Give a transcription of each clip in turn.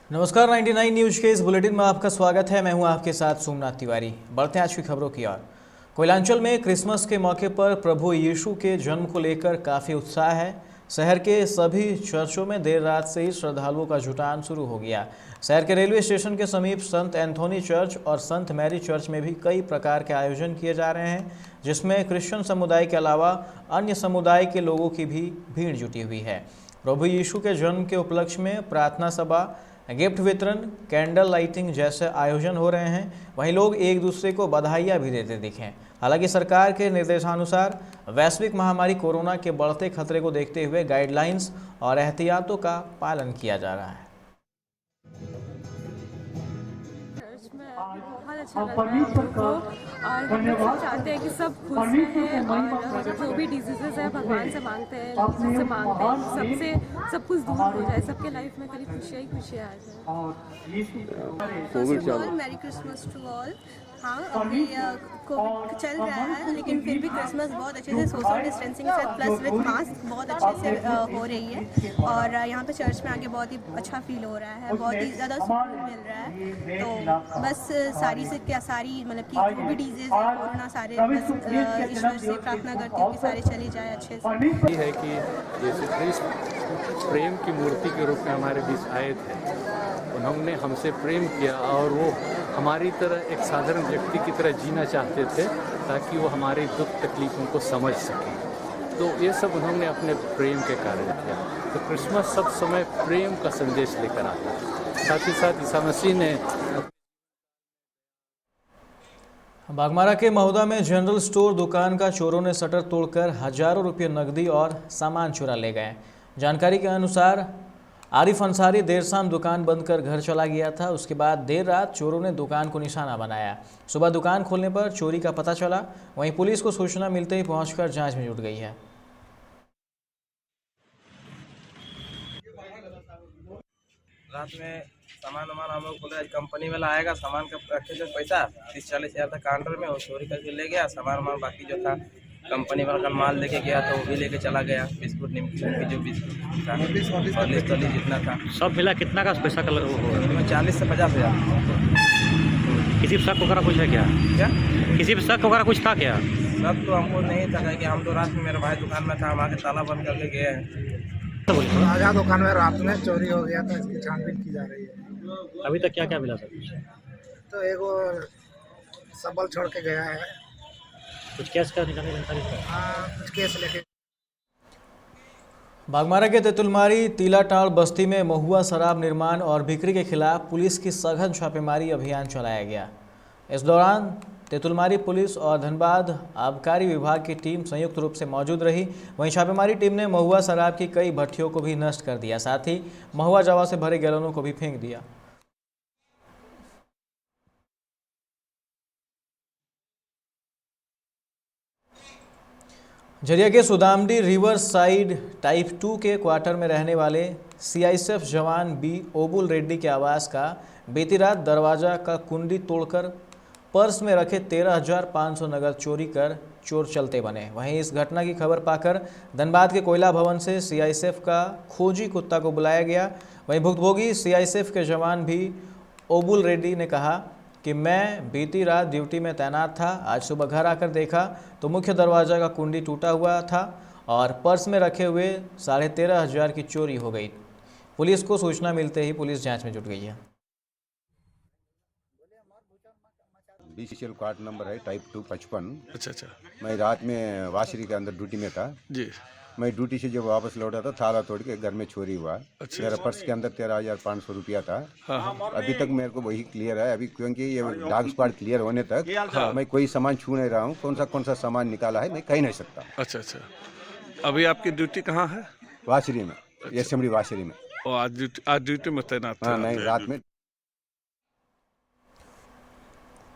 नमस्कार 99 न्यूज के इस बुलेटिन में आपका स्वागत है। मैं हूं आपके साथ सोमनाथ तिवारी। बढ़ते हैं आज की खबरों की ओर। कोयलांचल में क्रिसमस के मौके पर प्रभु यीशु के जन्म को लेकर काफ़ी उत्साह है। शहर के सभी चर्चों में देर रात से ही श्रद्धालुओं का जुटान शुरू हो गया। शहर के रेलवे स्टेशन के समीप संत एंथोनी चर्च और संत मैरी चर्च में भी कई प्रकार के आयोजन किए जा रहे हैं, जिसमें क्रिश्चियन समुदाय के अलावा अन्य समुदाय के लोगों की भी भीड़ जुटी हुई है। प्रभु यीशु के जन्म के उपलक्ष्य में प्रार्थना सभा, गिफ्ट वितरण, कैंडल लाइटिंग जैसे आयोजन हो रहे हैं। वहीं लोग एक दूसरे को बधाइयाँ भी देते दिखे। हालांकि सरकार के निर्देशानुसार वैश्विक महामारी कोरोना के बढ़ते खतरे को देखते हुए गाइडलाइंस और एहतियातों का पालन किया जा रहा है। बहुत अच्छा लग रहा है हम लोग को और हम लोग सब चाहते हैं कि सब खुश रहें और जो भी डिजीजेस है भगवान से मांगते हैं, सबसे मांगते हैं सबसे सब कुछ दूर हो जाए, सबके लाइफ में खाली खुशियाँ ही खुशियाँ आ जाए। Merry Christmas to all. हाँ, अभी कोविड चल रहा है लेकिन फिर भी क्रिसमस बहुत अच्छे से सोशल डिस्टेंसिंग के साथ प्लस विद मास्क बहुत अच्छे से हो रही है और यहाँ पे चर्च में आके बहुत ही अच्छा फील हो रहा है, बहुत ही ज़्यादा सुकून मिल रहा है। तो बस सारी मतलब कि जो भी डिजीज है कोरोना सारे बस ईश्वर से प्रार्थना करती हूँ कि सारे चले जाए अच्छे से। ये है कि जैसे कृष्ण प्रेम की मूर्ति के रूप में हमारे बीच आए थे, उन्होंने हमसे प्रेम किया और वो हमारी तरह एक साधारण व्यक्ति की तरह जीना चाहते थे ताकि वो हमारे दुख तकलीफ़ों को समझ सकें। तो ये सब उन्होंने अपने प्रेम के कारण किया। तो क्रिसमस सब समय प्रेम का संदेश लेकर आता है। साथ ही साथ ईसा मसीह ने बागमारा के महुदा में जनरल स्टोर दुकान का चोरों ने शटर तोड़कर हजारों रुपये नकदी और सामान चुरा ले गए। जानकारी के अनुसार आरिफ अंसारी देर शाम दुकान बंद कर घर चला गया था। उसके बाद देर रात चोरों ने दुकान को निशाना बनाया। सुबह दुकान खोलने पर चोरी का पता चला। वहीं पुलिस को सूचना मिलते ही पहुंचकर जांच में जुट गई है। रात में सामान हम लोग बोले कंपनी वाला आएगा, सामान का रखे जो पैसा 30-40 हज़ार था काउंटर में, वो चोरी करके ले गया। सामान बाकी जो था कंपनी वाला का माल लेके गया तो वो भी लेके चला गया। बिस्कुट निमकी जो बिस्कुट था और लिस्टली जितना था सब मिला कितना का पैसा का उसमें 40 से 50 हज़ार। किसी शक वगैरह कुछ है क्या? किसी शक वगैरह कुछ था क्या? सब तो हमको नहीं था कि हम तो रात में मेरे भाई दुकान में था, हम आके ताला बंद करके गए हैं। आजा दुकान में रात में चोरी हो गया था, इसकी छानबीन की जा रही है। अभी तक क्या क्या मिला सर? तो एगो सबल छोड़ के गया है, कुछ कैश का निकालने जानकारी? कुछ केस लेके। बागमारा के तेतुलमारी तीलाटाड़ बस्ती में महुआ शराब निर्माण और बिक्री के खिलाफ पुलिस की सघन छापेमारी अभियान चलाया गया। इस दौरान तेतुलमारी पुलिस और धनबाद आबकारी विभाग की टीम संयुक्त रूप से मौजूद रही। वहीं छापेमारी टीम ने महुआ शराब की कई भट्टियों को भी नष्ट कर दिया, साथ ही महुआ जवा से भरे गैलनों को भी फेंक दिया। झरिया के सुदामडी रिवर साइड टाइप 2 के क्वार्टर में रहने वाले सीआईएसएफ जवान बी ओबुल रेड्डी के आवास का बीती रात दरवाजा का कुंडी तोड़कर पर्स में रखे 13,500 नगद चोरी कर चोर चलते बने। वहीं इस घटना की खबर पाकर धनबाद के कोयला भवन से सीआईएसएफ का खोजी कुत्ता को बुलाया गया। वहीं भुक्तभोगी सीआईएसएफ के जवान भी ओबुल रेड्डी ने कहा कि मैं बीती रात ड्यूटी में तैनात था। आज सुबह घर आकर देखा तो मुख्य दरवाजा का कुंडी टूटा हुआ था और पर्स में रखे हुए 13,500 की चोरी हो गई। पुलिस को सूचना मिलते ही पुलिस जांच में जुट गई है। बीसीसीएल कार्ड नंबर है टाइप 2 55। अच्छा। मैं रात में वाशरी के अंदर ड्यूटी में था जी। मैं ड्यूटी से जब वापस लौटा था ताला तोड़ के घर में चोरी हुआ। अच्छा। मेरा पर्स के अंदर 13,500 रुपया था। हाँ। अभी तक मेरे को वही क्लियर है अभी, क्योंकि ये डॉग स्क्वाड क्लियर होने तक मैं कोई सामान छू नहीं रहा हूँ। कौन सा सामान निकाला है मैं कह नहीं सकता। अच्छा। अभी आपकी ड्यूटी कहाँ है? वाशरी में। असेंबली वाशरी में। आज ड्यूटी में तैनात था? नहीं, रात में।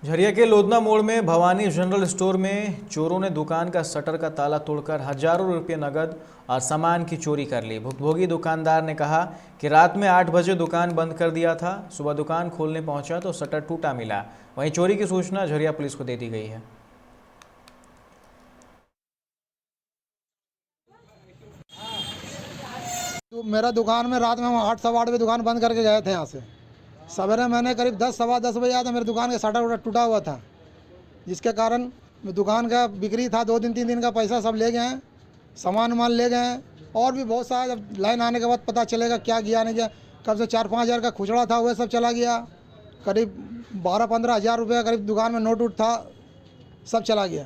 झरिया के लोधना मोड़ में भवानी जनरल स्टोर में चोरों ने दुकान का शटर का ताला तोड़कर हजारों रुपये नगद और सामान की चोरी कर ली। भुक्तभोगी दुकानदार ने कहा कि रात में 8 बजे दुकान बंद कर दिया था। सुबह दुकान खोलने पहुंचा तो शटर टूटा मिला। वहीं चोरी की सूचना झरिया पुलिस को दे दी गई है। तो मेरा दुकान में रात में हम 8 सवा 8 बजे दुकान बंद करके गए थे यहाँ से। सवेरे मैंने करीब 10 सवा 10 बजे आया था, मेरी दुकान का शटर टूटा हुआ था, जिसके कारण दुकान का बिक्री था 2 दिन 3 दिन का पैसा सब ले गए हैं, सामान वामान ले गए हैं। और भी बहुत सारा, जब लाइन आने के बाद पता चलेगा क्या गया नहीं गया। कब से 4-5 हज़ार का खुचड़ा था वह सब चला गया, करीब 12-15 हज़ार रुपये करीब दुकान में नोट उट था, सब चला गया।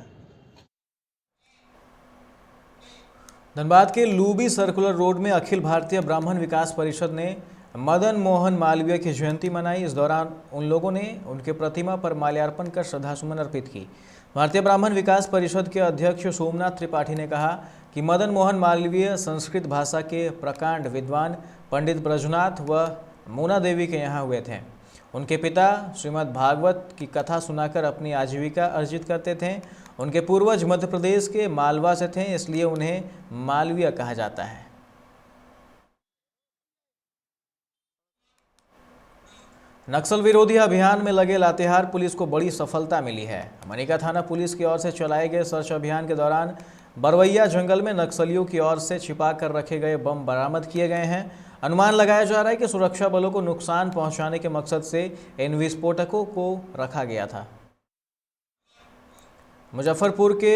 धनबाद के लूबी सर्कुलर रोड में अखिल भारतीय ब्राह्मण विकास परिषद ने मदन मोहन मालवीय की जयंती मनाई। इस दौरान उन लोगों ने उनके प्रतिमा पर माल्यार्पण कर श्रद्धासुमन अर्पित की। भारतीय ब्राह्मण विकास परिषद के अध्यक्ष सोमनाथ त्रिपाठी ने कहा कि मदन मोहन मालवीय संस्कृत भाषा के प्रकांड विद्वान पंडित ब्रजनाथ व मोना देवी के यहाँ हुए थे। उनके पिता श्रीमद् भागवत की कथा सुनाकर अपनी आजीविका अर्जित करते थे। उनके पूर्वज मध्य प्रदेश के मालवा से थे, इसलिए उन्हें मालवीय कहा जाता है। नक्सल विरोधी अभियान में लगे लातेहार पुलिस को बड़ी सफलता मिली है। मनिका थाना पुलिस की ओर से चलाए गए सर्च अभियान के दौरान बरवैया जंगल में नक्सलियों की ओर से छिपा कर रखे गए बम बरामद किए गए हैं। अनुमान लगाया जा रहा है कि सुरक्षा बलों को नुकसान पहुंचाने के मकसद से इन विस्फोटकों को रखा गया था। मुजफ्फरपुर के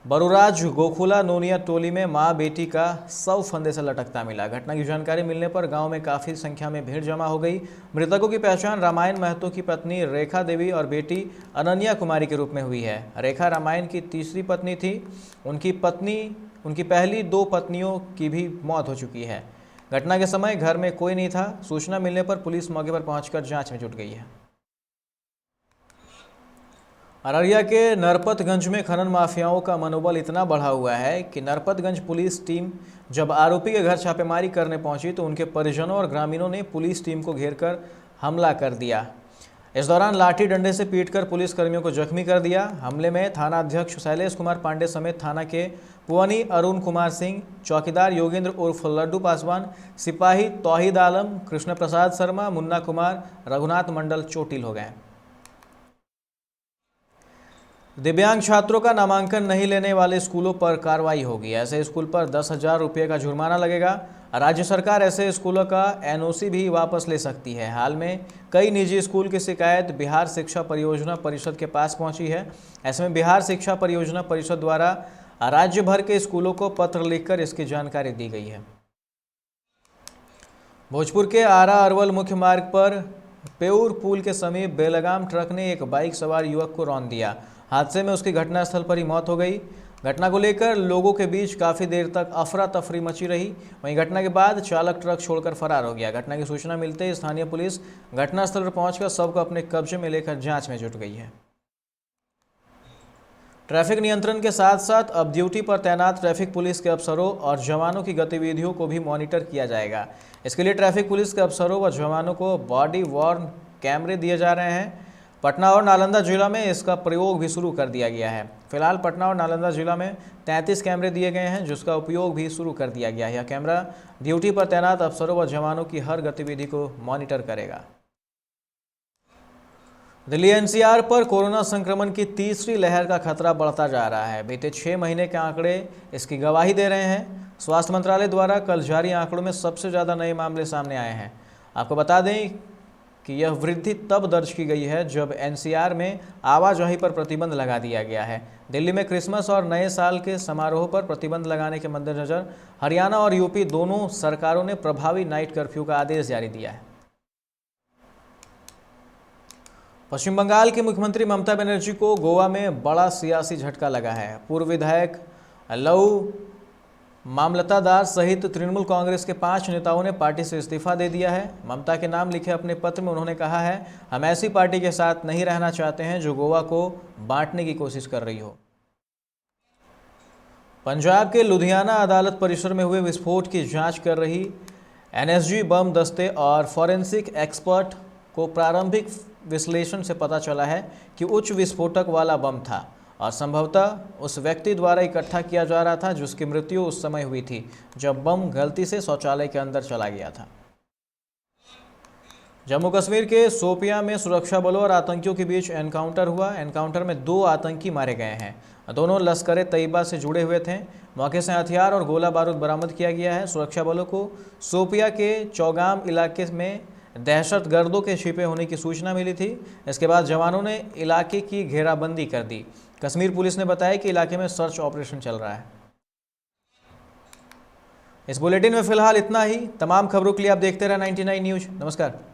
बरुराज गोखुला नोनिया टोली में मां बेटी का शव फंदे से लटकता मिला। घटना की जानकारी मिलने पर गांव में काफ़ी संख्या में भीड़ जमा हो गई। मृतकों की पहचान रामायण महतो की पत्नी रेखा देवी और बेटी अनन्या कुमारी के रूप में हुई है। रेखा रामायण की तीसरी पत्नी थी। उनकी पहली 2 पत्नियों की भी मौत हो चुकी है। घटना के समय घर में कोई नहीं था। सूचना मिलने पर पुलिस मौके पर पहुंचकर जांच में जुट गई है। अररिया के नरपतगंज में खनन माफियाओं का मनोबल इतना बढ़ा हुआ है कि नरपतगंज पुलिस टीम जब आरोपी के घर छापेमारी करने पहुंची तो उनके परिजनों और ग्रामीणों ने पुलिस टीम को घेरकर हमला कर दिया। इस दौरान लाठी डंडे से पीटकर पुलिस कर्मियों को जख्मी कर दिया। हमले में थाना अध्यक्ष शैलेश कुमार पांडे समेत थाना के पुवनी अरुण कुमार सिंह, चौकीदार योगेंद्र उर्फ लड्डू पासवान, सिपाही तौहीद आलम, कृष्ण प्रसाद शर्मा, मुन्ना कुमार, रघुनाथ मंडल चोटिल हो गए। दिव्यांग छात्रों का नामांकन नहीं लेने वाले स्कूलों पर कार्रवाई होगी। ऐसे स्कूल पर 10,000 रुपये का जुर्माना लगेगा। राज्य सरकार ऐसे स्कूलों का एनओसी भी वापस ले सकती है। हाल में कई निजी स्कूल की शिकायत बिहार शिक्षा परियोजना परिषद के पास पहुंची है। ऐसे में बिहार शिक्षा परियोजना परिषद द्वारा राज्य भर के स्कूलों को पत्र लिखकर इसकी जानकारी दी गई है। भोजपुर के आरा अरवल मुख्य मार्ग पर पेउर पुल के समीप बेलगाम ट्रक ने एक बाइक सवार युवक को रौंद दिया। हादसे में उसकी घटनास्थल पर ही मौत हो गई। घटना को लेकर लोगों के बीच काफ़ी देर तक अफरा तफरी मची रही। वहीं घटना के बाद चालक ट्रक छोड़कर फरार हो गया। घटना की सूचना मिलते ही स्थानीय पुलिस घटनास्थल पर पहुंचकर शव को अपने कब्जे में लेकर जांच में जुट गई है। ट्रैफिक नियंत्रण के साथ साथ अब ड्यूटी पर तैनात ट्रैफिक पुलिस के अफसरों और जवानों की गतिविधियों को भी मॉनिटर किया जाएगा। इसके लिए ट्रैफिक पुलिस के अफसरों व जवानों को बॉडी वॉर्न कैमरे दिए जा रहे हैं। पटना और नालंदा जिला में इसका प्रयोग भी शुरू कर दिया गया है। फिलहाल पटना और नालंदा जिला में 33 कैमरे दिए गए हैं, जिसका उपयोग भी शुरू कर दिया गया है। यह कैमरा ड्यूटी पर तैनात अफसरों व जवानों की हर गतिविधि को मॉनिटर करेगा। दिल्ली एनसीआर पर कोरोना संक्रमण की तीसरी लहर का खतरा बढ़ता जा रहा है। बीते 6 महीने के आंकड़े इसकी गवाही दे रहे हैं। स्वास्थ्य मंत्रालय द्वारा कल जारी आंकड़ों में सबसे ज़्यादा नए मामले सामने आए हैं। आपको बता दें कि यह वृद्धि तब दर्ज की गई है जब एनसीआर में आवाजाही पर प्रतिबंध लगा दिया गया है। दिल्ली में क्रिसमस और नए साल के समारोह पर प्रतिबंध लगाने के मद्देनज़र हरियाणा और यूपी दोनों सरकारों ने प्रभावी नाइट कर्फ्यू का आदेश जारी दिया है। पश्चिम बंगाल की मुख्यमंत्री ममता बनर्जी को गोवा में बड़ा सियासी झटका लगा है। पूर्व विधायक लऊ मामलतादार सहित तृणमूल कांग्रेस के 5 नेताओं ने पार्टी से इस्तीफा दे दिया है। ममता के नाम लिखे अपने पत्र में उन्होंने कहा है, हम ऐसी पार्टी के साथ नहीं रहना चाहते हैं जो गोवा को बांटने की कोशिश कर रही हो। पंजाब के लुधियाना अदालत परिसर में हुए विस्फोट की जांच कर रही एनएसजी बम दस्ते और फॉरेंसिक एक्सपर्ट को प्रारंभिक विश्लेषण से पता चला है कि उच्च विस्फोटक वाला बम था और संभवतः उस व्यक्ति द्वारा इकट्ठा किया जा रहा था जिसकी मृत्यु उस समय हुई थी जब बम गलती से शौचालय के अंदर चला गया था। जम्मू कश्मीर के शोपियां में सुरक्षा बलों और आतंकियों के बीच एनकाउंटर हुआ। एनकाउंटर में 2 आतंकी मारे गए हैं। दोनों लश्कर तैयबा से जुड़े हुए थे। मौके से हथियार और गोला बारूद बरामद किया गया है। सुरक्षा बलों को शोपियां के चौगाम इलाके में दहशतगर्दों के छिपे होने की सूचना मिली थी। इसके बाद जवानों ने इलाके की घेराबंदी कर दी। कश्मीर पुलिस ने बताया कि इलाके में सर्च ऑपरेशन चल रहा है। इस बुलेटिन में फिलहाल इतना ही। तमाम खबरों के लिए आप देखते रहे 99 न्यूज। नमस्कार।